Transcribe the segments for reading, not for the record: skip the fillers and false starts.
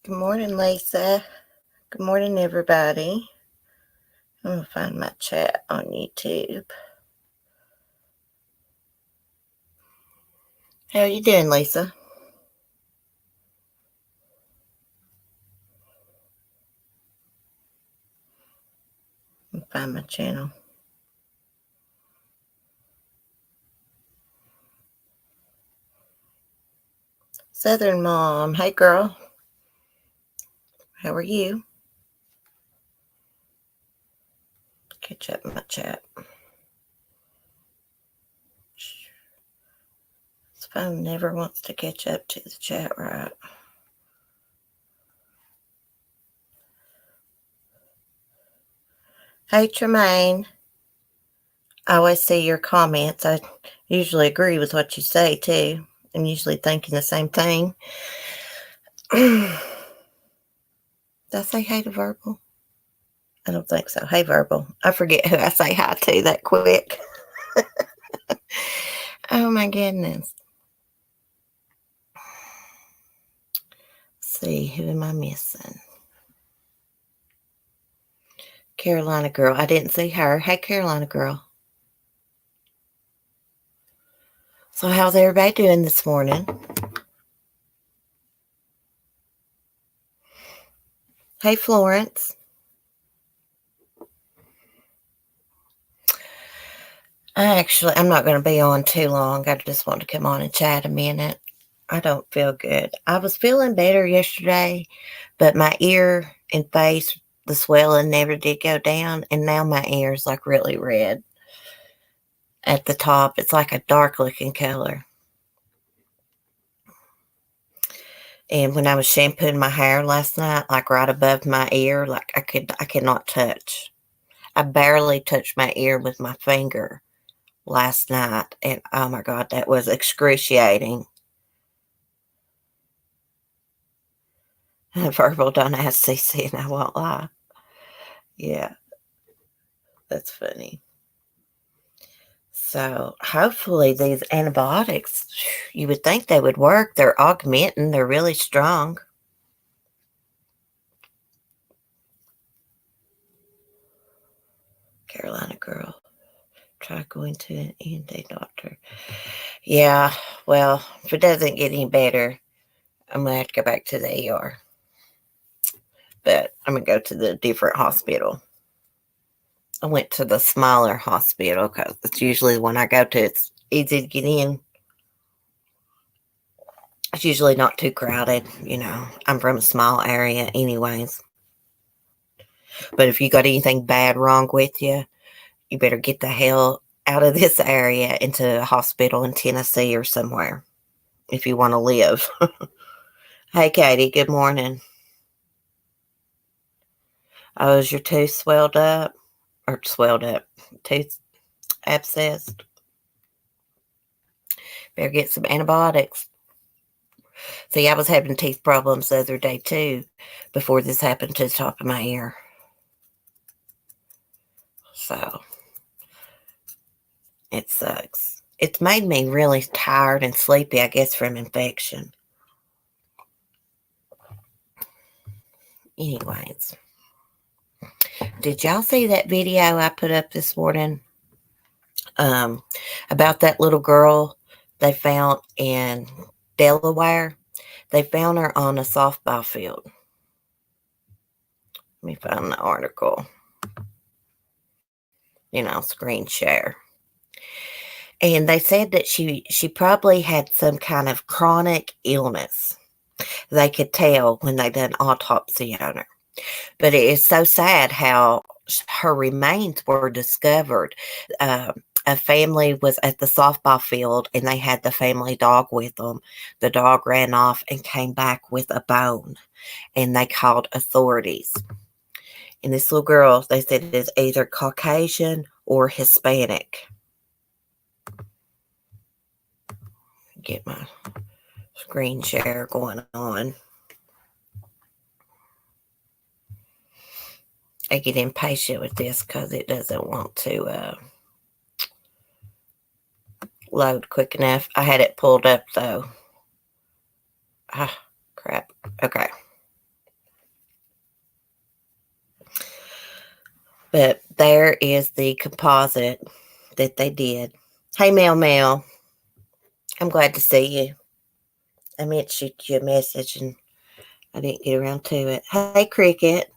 Good morning, Lisa. Good morning, everybody. I'm going to find my chat on YouTube. How are you doing, Lisa? Let me find my channel. Southern Mom. Hey, girl. How are you? Catch up my chat. This phone never wants to catch up to the chat, right? Hey, Tremaine. I always see your comments. I usually agree with what you say, too. I'm usually thinking the same thing. Did I say hey to Verbal? I don't think so. Hey, Verbal. I forget who I say hi to that quick. Oh, my goodness. Let's see, who am I missing? Carolina Girl. I didn't see her. Hey, Carolina Girl. So how's everybody doing this morning? Hey, Florence. I'm not going to be on too long. I just want to come on and chat a minute. I don't feel good. I was feeling better yesterday, but my ear and face, the swelling never did go down, and now my ear is like really red at the top. It's like a dark looking color. And when I was shampooing my hair last night, like right above my ear, like I could not touch. I barely touched my ear with my finger last night, and oh my God, that was excruciating. Verbal, don't ask CC, and I won't lie. Yeah, that's funny. So hopefully these antibiotics, you would think they would work. They're augmenting. They're really strong. Carolina Girl. Try going to an ENT doctor. Yeah, well, if it doesn't get any better, I'm going to have to go back to the ER. But I'm going to go to the different hospital. I went to the smaller hospital because it's usually the one I go to. It's easy to get in. It's usually not too crowded. I'm from a small area anyways. But if you got anything bad wrong with you, you better get the hell out of this area into a hospital in Tennessee or somewhere if you want to live. Hey, Katie, good morning. Oh, is your tooth swelled up? Or swelled up? Tooth abscessed? Better get some antibiotics. See, I was having teeth problems the other day, too, before this happened to the top of my ear. So, it sucks. It's made me really tired and sleepy, I guess, from infection. Anyways, did y'all see that video I put up this morning about that little girl they found in Delaware? They found her on a softball field. Let me find the article. Screen share. And they said that she probably had some kind of chronic illness. They could tell when they did an autopsy on her. But it is so sad how her remains were discovered. A family was at the softball field and they had the family dog with them. The dog ran off and came back with a bone, and they called authorities. And this little girl, they said, is either Caucasian or Hispanic. Get my screen share going on. I get impatient with this because it doesn't want to load quick enough. I had it pulled up though. Ah, crap. Okay. But there is the composite that they did. Hey, Mel. I'm glad to see you. I meant to shoot you a message and I didn't get around to it. Hey, Cricket.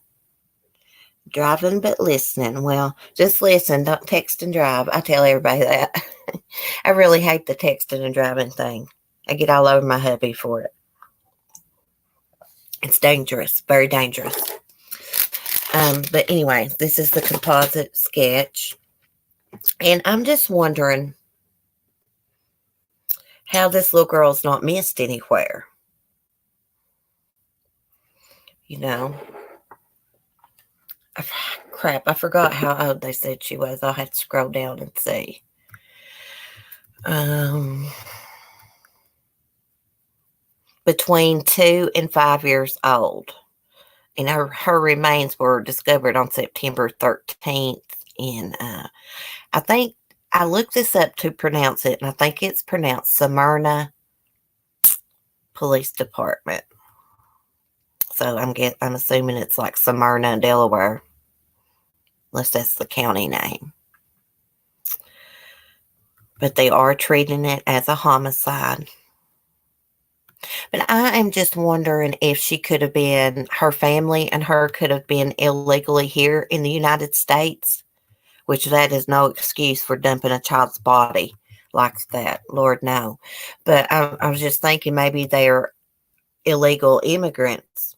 Driving but listening. Well, just listen. Don't text and drive. I tell everybody that. I really hate the texting and driving thing. I get all over my hubby for it. It's dangerous. Very dangerous. But anyway, this is the composite sketch. And I'm just wondering how this little girl's not missed anywhere. You know? Crap, I forgot how old they said she was. I'll have to scroll down and see. Between 2 and 5 years old. And her remains were discovered on September 13th. And I think I looked this up to pronounce it, and I think it's pronounced Smyrna Police Department. So I'm assuming it's like Smyrna, Delaware, unless that's the county name. But they are treating it as a homicide. But I am just wondering if her family and her could have been illegally here in the United States, which that is no excuse for dumping a child's body like that. Lord, no. But I was just thinking maybe they're illegal immigrants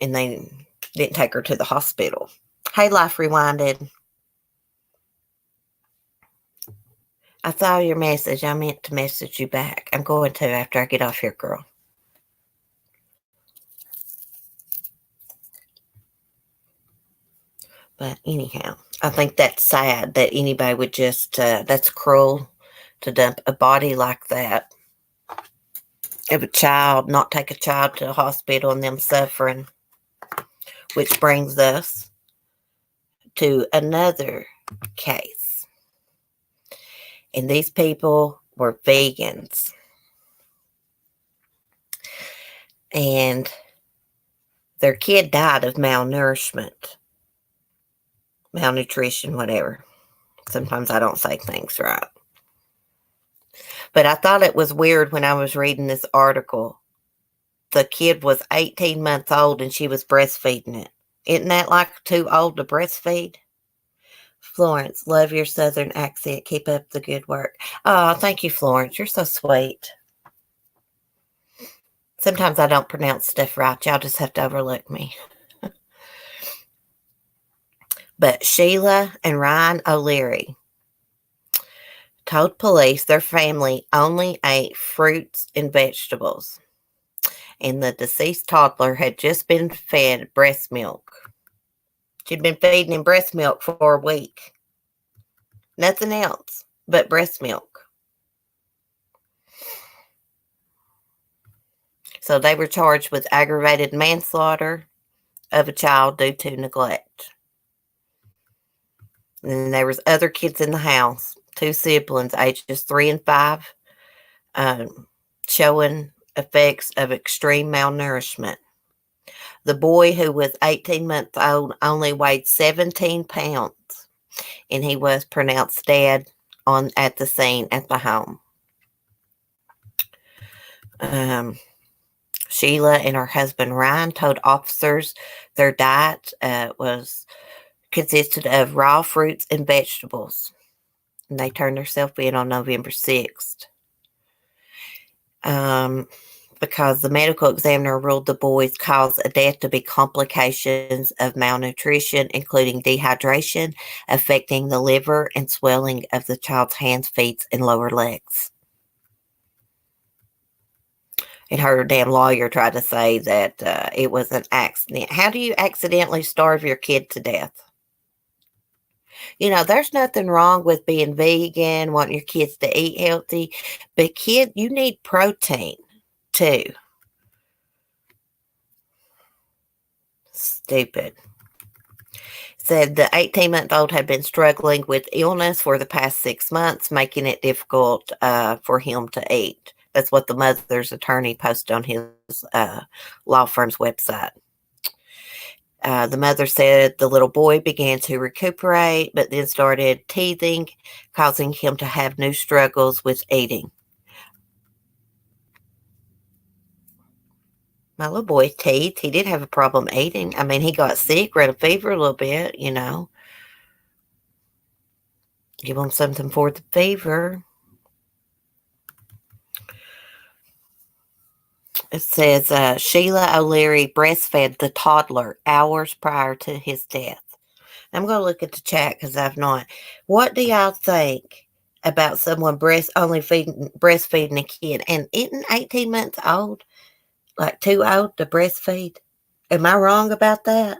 and they didn't take her to the hospital. Hey, Life Rewinded. I saw your message. I meant to message you back. I'm going to after I get off here, girl. But anyhow, I think that's sad that anybody would just, that's cruel to dump a body like that of a child, not take a child to the hospital and them suffering. Which brings us to another case. And these people were vegans. And their kid died of malnutrition, whatever. Sometimes I don't say things right. But I thought it was weird when I was reading this article. The kid was 18 months old and she was breastfeeding it. Isn't that like too old to breastfeed? Florence, love your Southern accent. Keep up the good work. Oh, thank you, Florence. You're so sweet. Sometimes I don't pronounce stuff right. Y'all just have to overlook me. But Sheila and Ryan O'Leary told police their family only ate fruits and vegetables. And the deceased toddler had just been fed breast milk. She'd been feeding him breast milk for a week. Nothing else but breast milk. So they were charged with aggravated manslaughter of a child due to neglect. And then there was other kids in the house, 2 siblings, ages 3 and 5, showing effects of extreme malnourishment. The boy, who was 18 months old, only weighed 17 pounds, and he was pronounced dead at the scene at the home. Sheila and her husband Ryan told officers their diet consisted of raw fruits and vegetables. And they turned themselves in on November 6th. Because the medical examiner ruled the boy's cause of death to be complications of malnutrition, including dehydration, affecting the liver and swelling of the child's hands, feet, and lower legs. And her damn lawyer tried to say that it was an accident. How do you accidentally starve your kid to death? You know, there's nothing wrong with being vegan, wanting your kids to eat healthy, but you need protein too. Stupid. Said the 18-month-old had been struggling with illness for the past 6 months, making it difficult for him to eat. That's what the mother's attorney posted on his law firm's website. The mother said the little boy began to recuperate, but then started teething, causing him to have new struggles with eating. My little boy's teeth, he did have a problem eating. I mean, he got sick, ran a fever a little bit, Give him something for the fever. It says Sheila O'Leary breastfed the toddler hours prior to his death. I'm going to look at the chat because I've not. What do y'all think about someone breastfeeding a kid? And isn't 18 months old like too old to breastfeed? Am I wrong about that?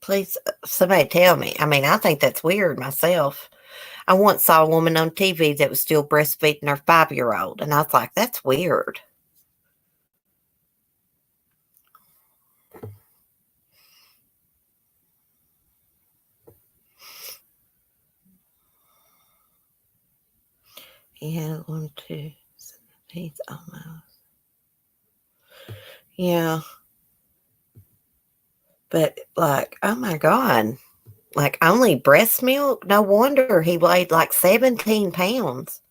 Please, somebody tell me. I mean, I think that's weird myself. I once saw a woman on TV that was still breastfeeding her 5-year-old, and I was like, that's weird. Yeah, 1, 2, 7, almost. Yeah. But, like, oh my God. Like, only breast milk? No wonder he weighed like 17 pounds.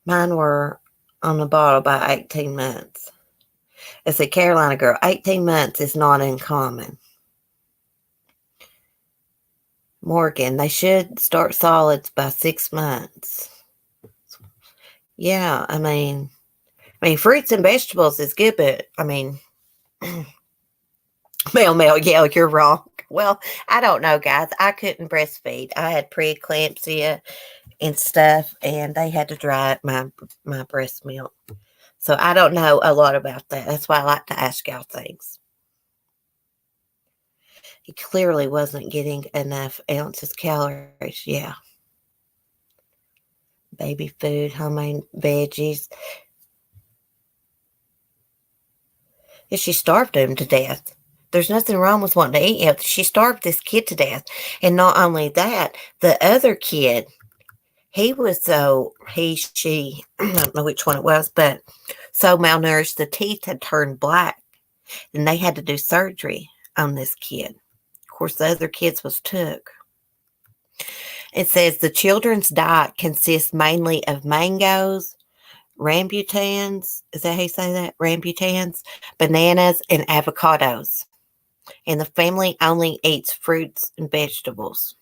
Mine were on the bottle by 18 months. It's a Carolina girl. 18 months is not uncommon. Morgan, they should start solids by 6 months. Yeah, I mean, fruits and vegetables is good, but I mean, Mel, yeah, you're wrong. Well, I don't know, guys. I couldn't breastfeed. I had preeclampsia and stuff, and they had to dry up my breast milk. So I don't know a lot about that. That's why I like to ask y'all things. He clearly wasn't getting enough ounces calories. Yeah. Baby food, homemade veggies. Yeah, she starved him to death. There's nothing wrong with wanting to eat healthy. She starved this kid to death. And not only that, the other kid, she, I don't know which one it was, but so malnourished, the teeth had turned black. And they had to do surgery on this kid. Of course, the other kids was took. It says the children's diet consists mainly of mangoes, rambutans. Is that how you say that? Rambutans, bananas, and avocados. And the family only eats fruits and vegetables.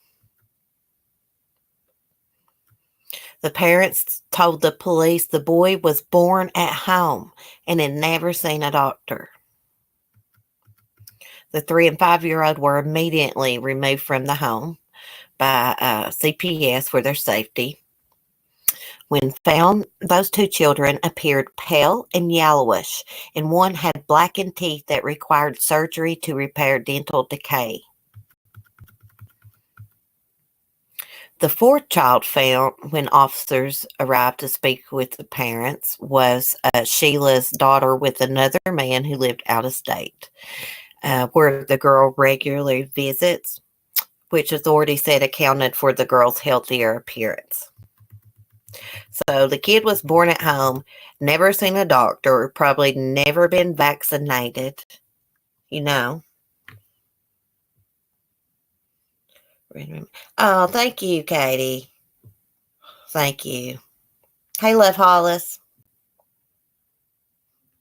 The parents told the police the boy was born at home and had never seen a doctor. The 3 and 5-year-old were immediately removed from the home by CPS for their safety. When found, those 2 children appeared pale and yellowish, and one had blackened teeth that required surgery to repair dental decay. The 4th child found when officers arrived to speak with the parents was Sheila's daughter with another man who lived out of state, where the girl regularly visits, which authorities said accounted for the girl's healthier appearance. So the kid was born at home, never seen a doctor, probably never been vaccinated, you know. Oh, thank you, Katie. Thank you. Hey, Love Hollis.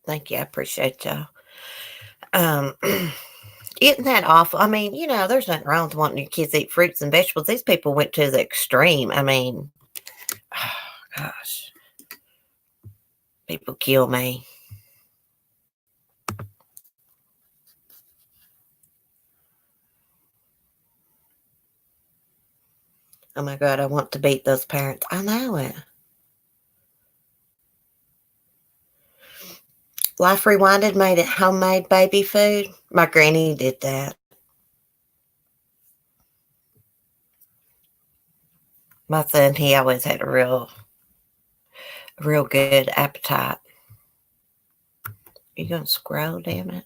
Thank you. I appreciate y'all. Isn't that awful? I mean, there's nothing wrong with wanting your kids to eat fruits and vegetables. These people went to the extreme. I mean, oh, gosh. People kill me. Oh my God, I want to beat those parents. I know it. Life Rewinded made it homemade baby food. My granny did that. My son, he always had a real good appetite. You gonna scroll, damn it?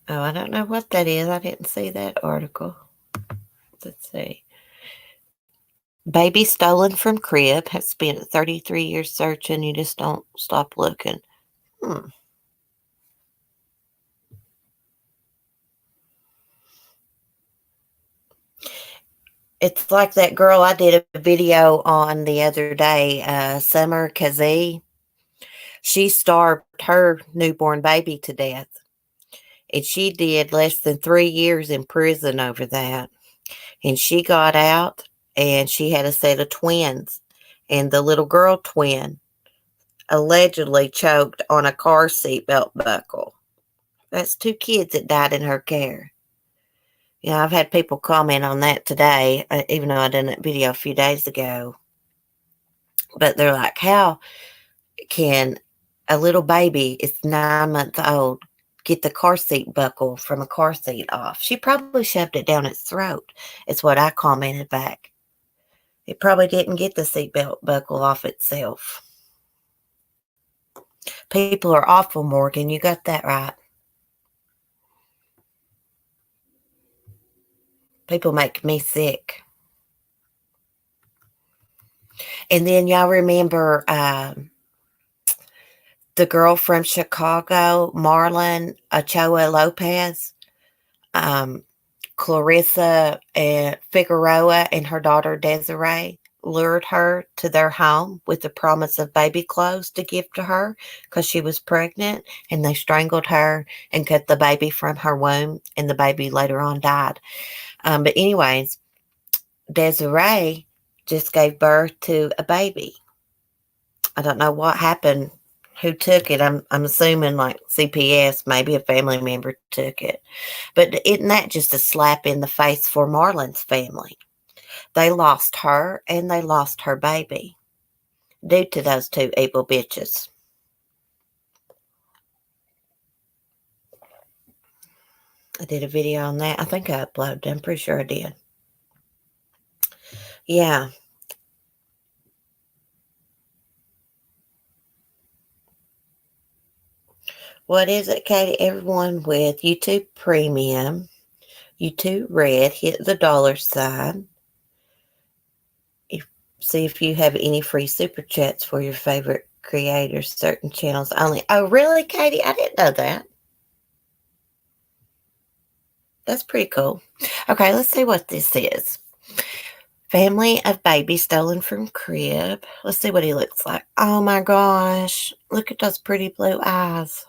Oh, I don't know what that is. I didn't see that article. Let's see. Baby stolen from crib. Have spent 33 years searching. You just don't stop looking. Hmm. It's like that girl I did a video on the other day, Summer Kazee. She starved her newborn baby to death. And she did less than 3 years in prison over that. And she got out and she had a set of twins. And the little girl twin allegedly choked on a car seat belt buckle. That's 2 kids that died in her care. Yeah, I've had people comment on that today, even though I done that video a few days ago. But they're like, how can a little baby, it's 9 months old, get the car seat buckle from a car seat off? She probably shoved it down its throat, is what I commented back. It probably didn't get the seatbelt buckle off itself. People are awful, Morgan. You got that right. People make me sick. And then y'all remember the girl from Chicago, Marlon Ochoa Lopez, Clarissa Figueroa and her daughter Desiree lured her to their home with the promise of baby clothes to give to her because she was pregnant, and they strangled her and cut the baby from her womb, and the baby later on died. But anyways, Desiree just gave birth to a baby. I don't know what happened, who took it. I'm assuming like CPS, maybe a family member took it. But isn't that just a slap in the face for Marlon's family? They lost her and they lost her baby due to those two evil bitches. I did a video on that. I think I uploaded it. I'm pretty sure I did. Yeah. What is it, Katie? Everyone with YouTube Premium, YouTube Red, hit the $sign. See if you have any free super chats for your favorite creators, certain channels only. Oh, really, Katie? I didn't know that. That's pretty cool. Okay, let's see what this is. Family of baby stolen from crib. Let's see what he looks like. Oh my gosh. Look at those pretty blue eyes.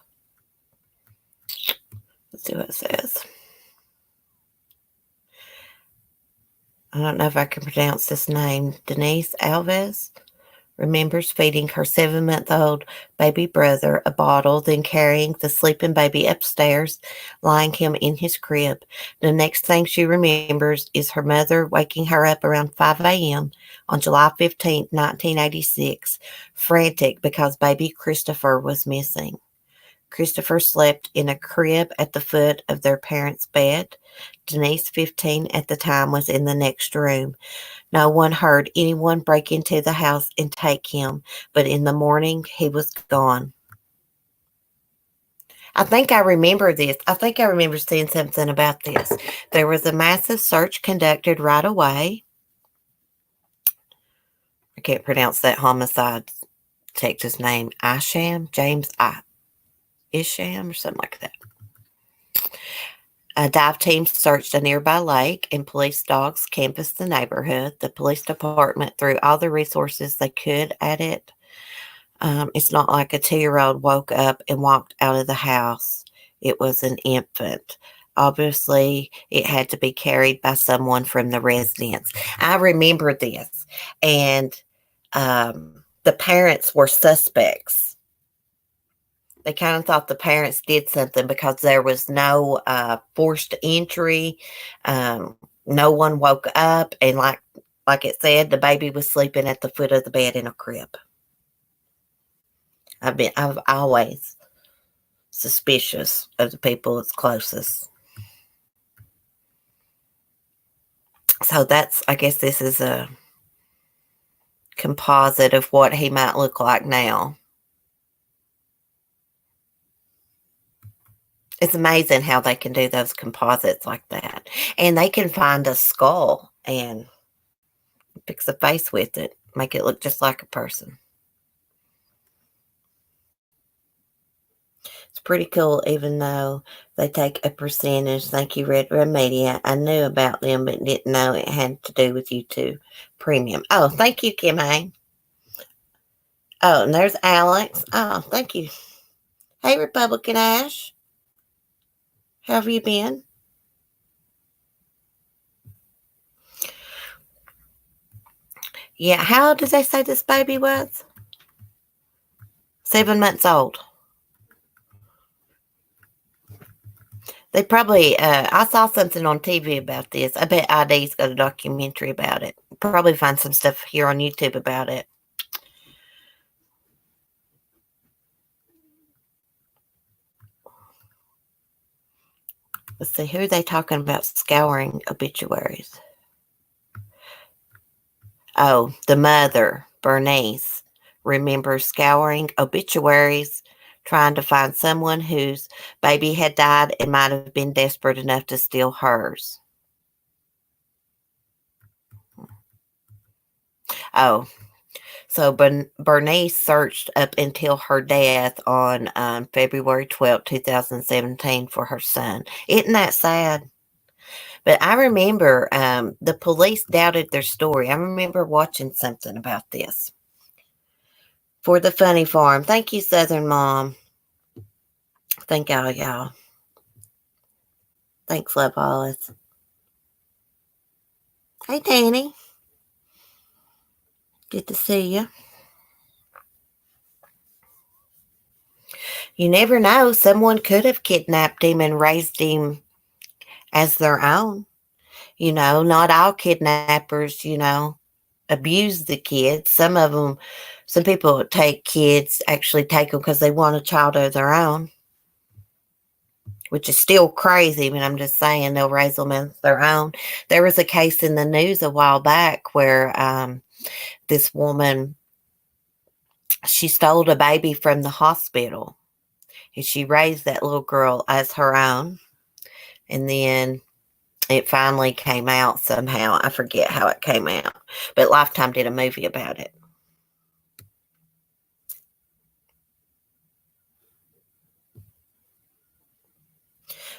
Let's see what it says. I don't know if I can pronounce this name. Denise Alves remembers feeding her 7-month-old baby brother a bottle, then carrying the sleeping baby upstairs, lying him in his crib. The next thing she remembers is her mother waking her up around 5 a.m. on July 15, 1986, frantic because baby Christopher was missing. Christopher slept in a crib at the foot of their parents' bed. Denise, 15 at the time, was in the next room. No one heard anyone break into the house and take him, but in the morning he was gone. I think I remember this. I think I remember seeing something about this. There was a massive search conducted right away. I can't pronounce that homicide detective's name. Isham, James Isham, or something like that. A dive team searched a nearby lake, and police dogs canvassed the neighborhood. The police department threw all the resources they could at it. It's not like a 2-year-old woke up and walked out of the house. It was an infant. Obviously, it had to be carried by someone from the residence. I remember this, and the parents were suspects. They kind of thought the parents did something because there was no forced entry. No one woke up, and like it said, the baby was sleeping at the foot of the bed in a crib. I've always suspicious of the people that's closest. So I guess this is a composite of what he might look like now. It's amazing how they can do those composites like that. And they can find a skull and Fix a face with it. Make it look just like a person. It's pretty cool, even though they take a percentage. Thank you, Red Red Media. I knew about them, but didn't know it had to do with YouTube Premium. Oh, thank you, Kim A. Oh, and there's Alex. Oh, thank you. Hey, Republican Ash. How have you been? Yeah, how old did they say this baby was? 7 months old. They probably, I saw something on TV about this. I bet ID's got a documentary about it. Probably find some stuff here on YouTube about it. Let's see, who are they talking about scouring obituaries? Oh, the mother, Bernice, remembers scouring obituaries, trying to find someone whose baby had died and might have been desperate enough to steal hers. Oh, so Bernice searched up until her death on February 12th, 2017 for her son. Isn't that sad? But I remember the police doubted their story. I remember watching something about this. For the Funny Farm. Thank you, Southern Mom. Thank y'all. Thanks, Love Alice. Hey, Danny. Good to see you. You never know. Someone could have kidnapped him and raised him as their own. Not all kidnappers, abuse the kids. Some people take kids, actually take them because they want a child of their own, which is still crazy, but I'm just saying they'll raise them as their own. There was a case in the news a while back where this woman, she stole a baby from the hospital and she raised that little girl as her own. And then it finally came out somehow. I forget how it came out, but Lifetime did a movie about it.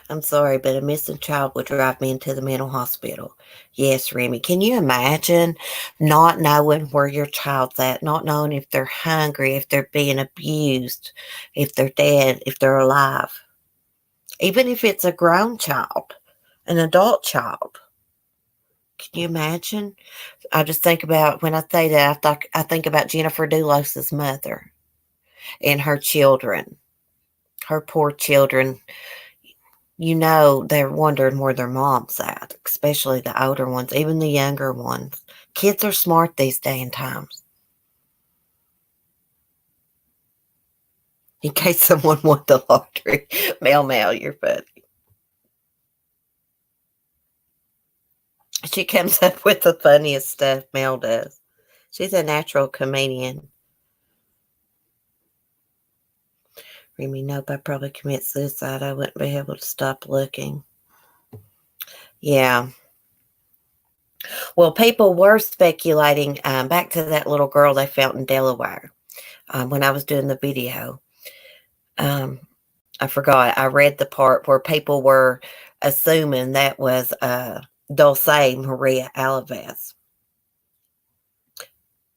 I'm sorry, but a missing child would drive me into the mental hospital. Yes, Remy. Can you imagine not knowing where your child's at, not knowing if they're hungry, if they're being abused, if they're dead, if they're alive? Even if it's a grown child, an adult child. Can you imagine? I just think about, when I say that, I think about Jennifer Doulos' mother and her children, her poor children. They're wondering where their mom's at, especially the older ones, even the younger ones. Kids are smart these day and times. In case someone won the lottery. Mel, you're funny. She comes up with the funniest stuff, Mel does. She's a natural comedian. Remy, nope, I probably commit suicide. I wouldn't be able to stop looking. Yeah. Well, people were speculating, back to that little girl they found in Delaware, when I was doing the video. I forgot. I read the part where people were assuming that was Dulce Maria Alves.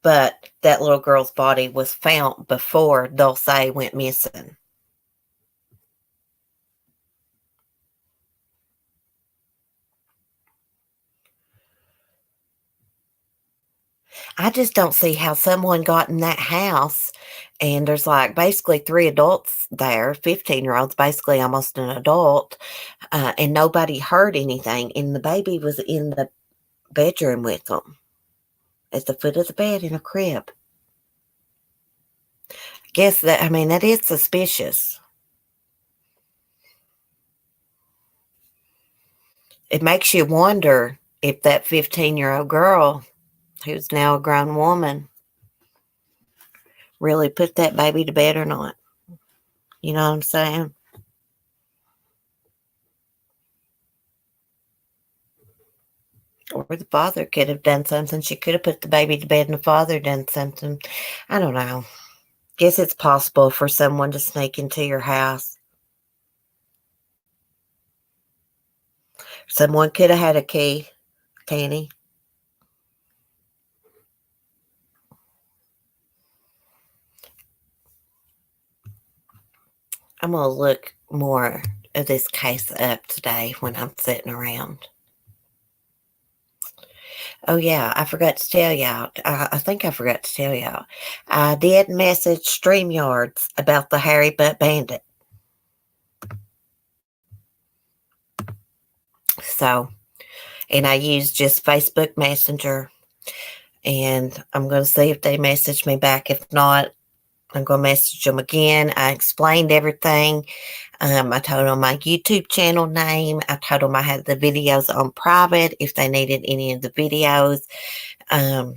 But that little girl's body was found before Dulce went missing. I just don't see how someone got in that house and there's like basically 3 adults there, 15-year-olds, basically almost an adult, and nobody heard anything. And the baby was in the bedroom with them at the foot of the bed in a crib. That is suspicious. It makes you wonder if that 15-year-old girl, who's now a grown woman, really put that baby to bed or not. You know what I'm saying? Or the father could have done something. She could have put the baby to bed and the father done something. I don't know. Guess it's possible for someone to sneak into your house. Someone could have had a key, Tanny. I'm going to look more of this case up today when I'm sitting around. Oh, yeah, I forgot to tell y'all. I think I forgot to tell y'all. I did message StreamYards about the Hairy Butt Bandit. So, and I used just Facebook Messenger. And I'm going to see if they message me back. If not, I'm going to message them again. I explained everything. I told them my YouTube channel name. I told them I had the videos on private if they needed any of the videos. I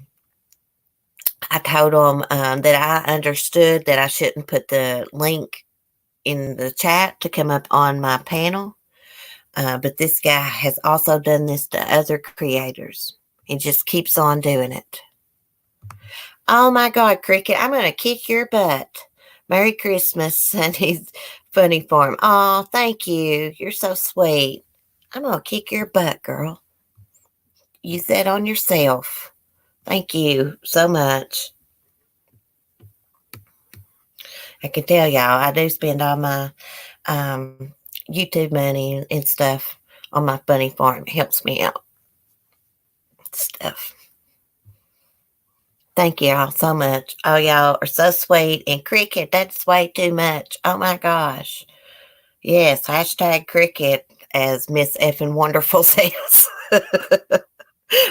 told them that I understood that I shouldn't put the link in the chat to come up on my panel. But this guy has also done this to other creators. He just keeps on doing it. Oh my God, Cricket, I'm going to kick your butt. Merry Christmas, and he's funny for him. Oh, thank you. You're so sweet. I'm going to kick your butt, girl. Use that on yourself. Thank you so much. I can tell y'all, I do spend all my YouTube money and stuff on my funny farm. It helps me out. Stuff. Thank y'all so much. Oh, y'all are so sweet. And Cricket, that's way too much. Oh my gosh. Yes, hashtag Cricket, as Miss Effin Wonderful says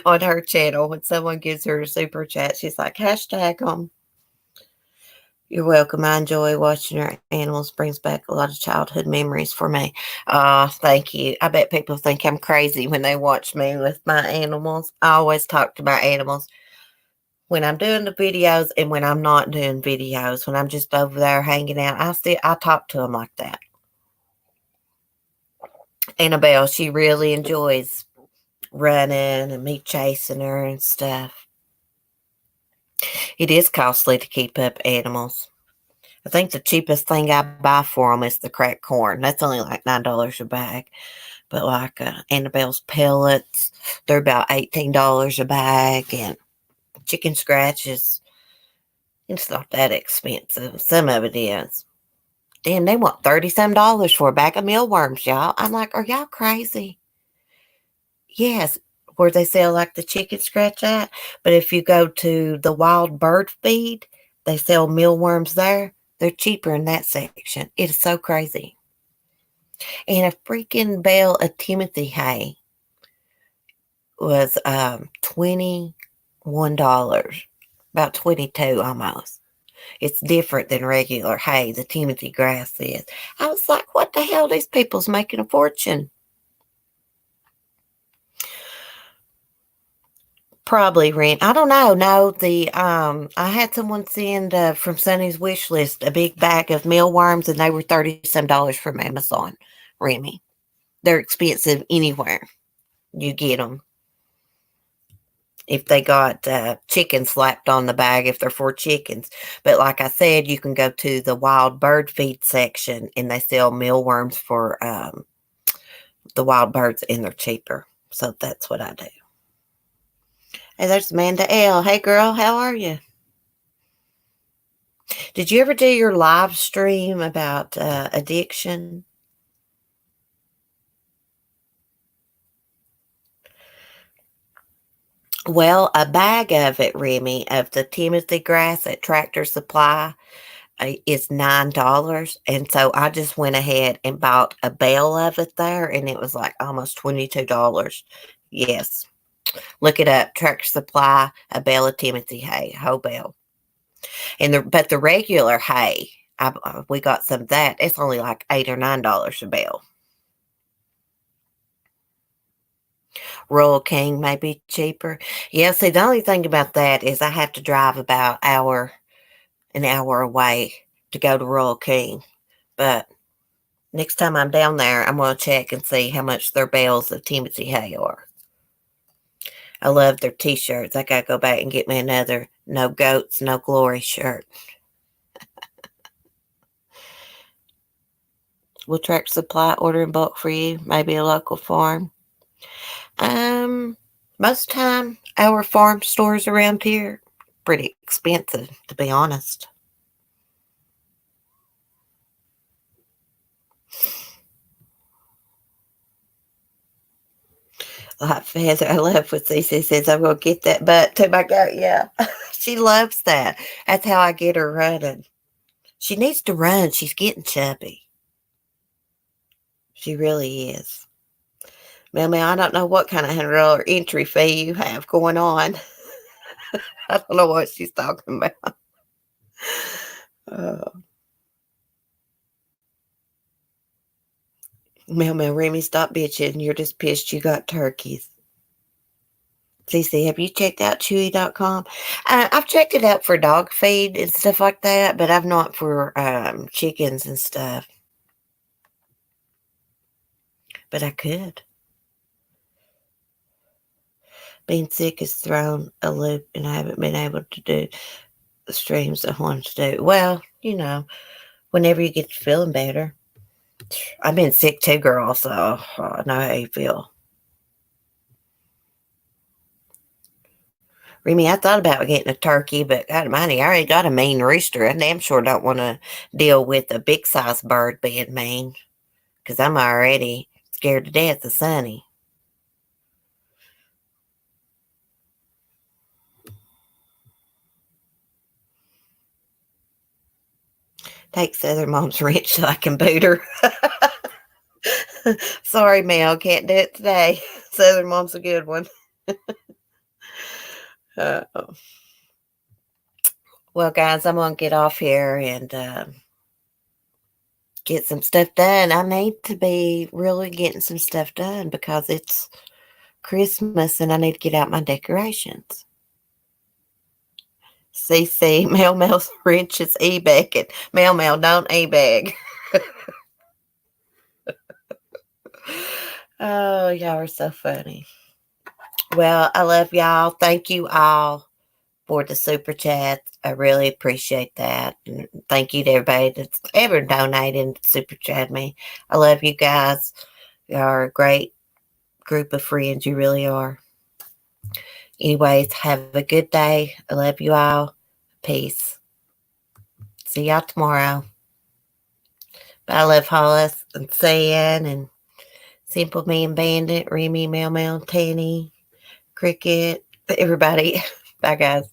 on her channel. When someone gives her a super chat, she's like, hashtag them. You're welcome. I enjoy watching your animals. Brings back a lot of childhood memories for me. Thank you. I bet people think I'm crazy when they watch me with my animals. I always talk to my animals when I'm doing the videos and when I'm not doing videos. When I'm just over there hanging out, I talk to them like that. Annabelle, she really enjoys running and me chasing her and stuff. It is costly to keep up animals. I think the cheapest thing I buy for them is the cracked corn. That's only like $9 a bag. But like Annabelle's pellets, they're about $18 a bag. And chicken scratches, it's not that expensive. Some of it is. Damn, they want $30-some for a bag of mealworms, y'all. I'm like, are y'all crazy? Yes, where they sell like the chicken scratch at. But if you go to the wild bird feed, they sell mealworms there. They're cheaper in that section. It is so crazy. And a freaking bale of Timothy hay was $21, about 22 almost. It's different than regular hay, the Timothy grass is. I was like, what the hell? These people's making a fortune. Probably rent. I don't know. No, I had someone send from Sunny's wish list a big bag of mealworms, and they were $30-some from Amazon. Remy, they're expensive anywhere you get them. If they got chicken slapped on the bag, if they're for chickens. But like I said, you can go to the wild bird feed section, and they sell mealworms for the wild birds, and they're cheaper. So that's what I do. Hey, there's Amanda L. Hey, girl, how are you? Did you ever do your live stream about addiction? Well, a bag of it, Remy, of the Timothy grass at Tractor Supply is $9. And so I just went ahead and bought a bale of it there, and it was like almost $22. Yes. Look it up. Tractor Supply, a bale of Timothy hay, whole bale. But the regular hay, we got some of that. It's only like $8 or $9 a bale. Royal King may be cheaper. Yeah, see, the only thing about that is I have to drive about an hour away to go to Royal King. But next time I'm down there, I'm going to check and see how much their bales of Timothy hay are. I love their t-shirts. I gotta go back and get me another No Goats, No Glory shirt. Will Tractor Supply order in bulk for you? Maybe a local farm. Um, Most time our farm stores around here pretty expensive, to be honest. Like Feather, I love what Cece says. I'm gonna get that butt to my goat. Yeah, she loves that. That's how I get her running. She needs to run. She's getting chubby. She really is. Mammy, I don't know what kind of $100 entry fee you have going on. I don't know what she's talking about. Uh, Remy, stop bitching. You're just pissed you got turkeys. Cece, have you checked out Chewy.com? I've checked it out for dog feed and stuff like that, but I've not for chickens and stuff. But I could. Being sick has thrown a loop, and I haven't been able to do the streams I wanted to do. Well, whenever you get to feeling better. I've been sick too, girl, so I know how you feel. Remy, I thought about getting a turkey, but God almighty, I already got a mean rooster. I damn sure don't want to deal with a big size bird being mean, because I'm already scared to death of Sonny. Take Southern Mom's wrench so I can boot her. Sorry, Mel, can't do it today. Southern Mom's a good one. uh, well, guys, I'm going to get off here and get some stuff done. I need to be really getting some stuff done because it's Christmas and I need to get out my decorations. CC, Mel's wrench is e-bagging. Mel, don't e-bag. Oh, y'all are so funny. Well, I love y'all. Thank you all for the super chat. I really appreciate that. And thank you to everybody that's ever donated and super chat me. I love you guys. You are a great group of friends. You really are. Anyways, have a good day. I love you all. Peace. See y'all tomorrow. But I love Hollis and San and Simple Man Bandit, Remy, Mel, Tanny, Cricket, everybody. Bye, guys.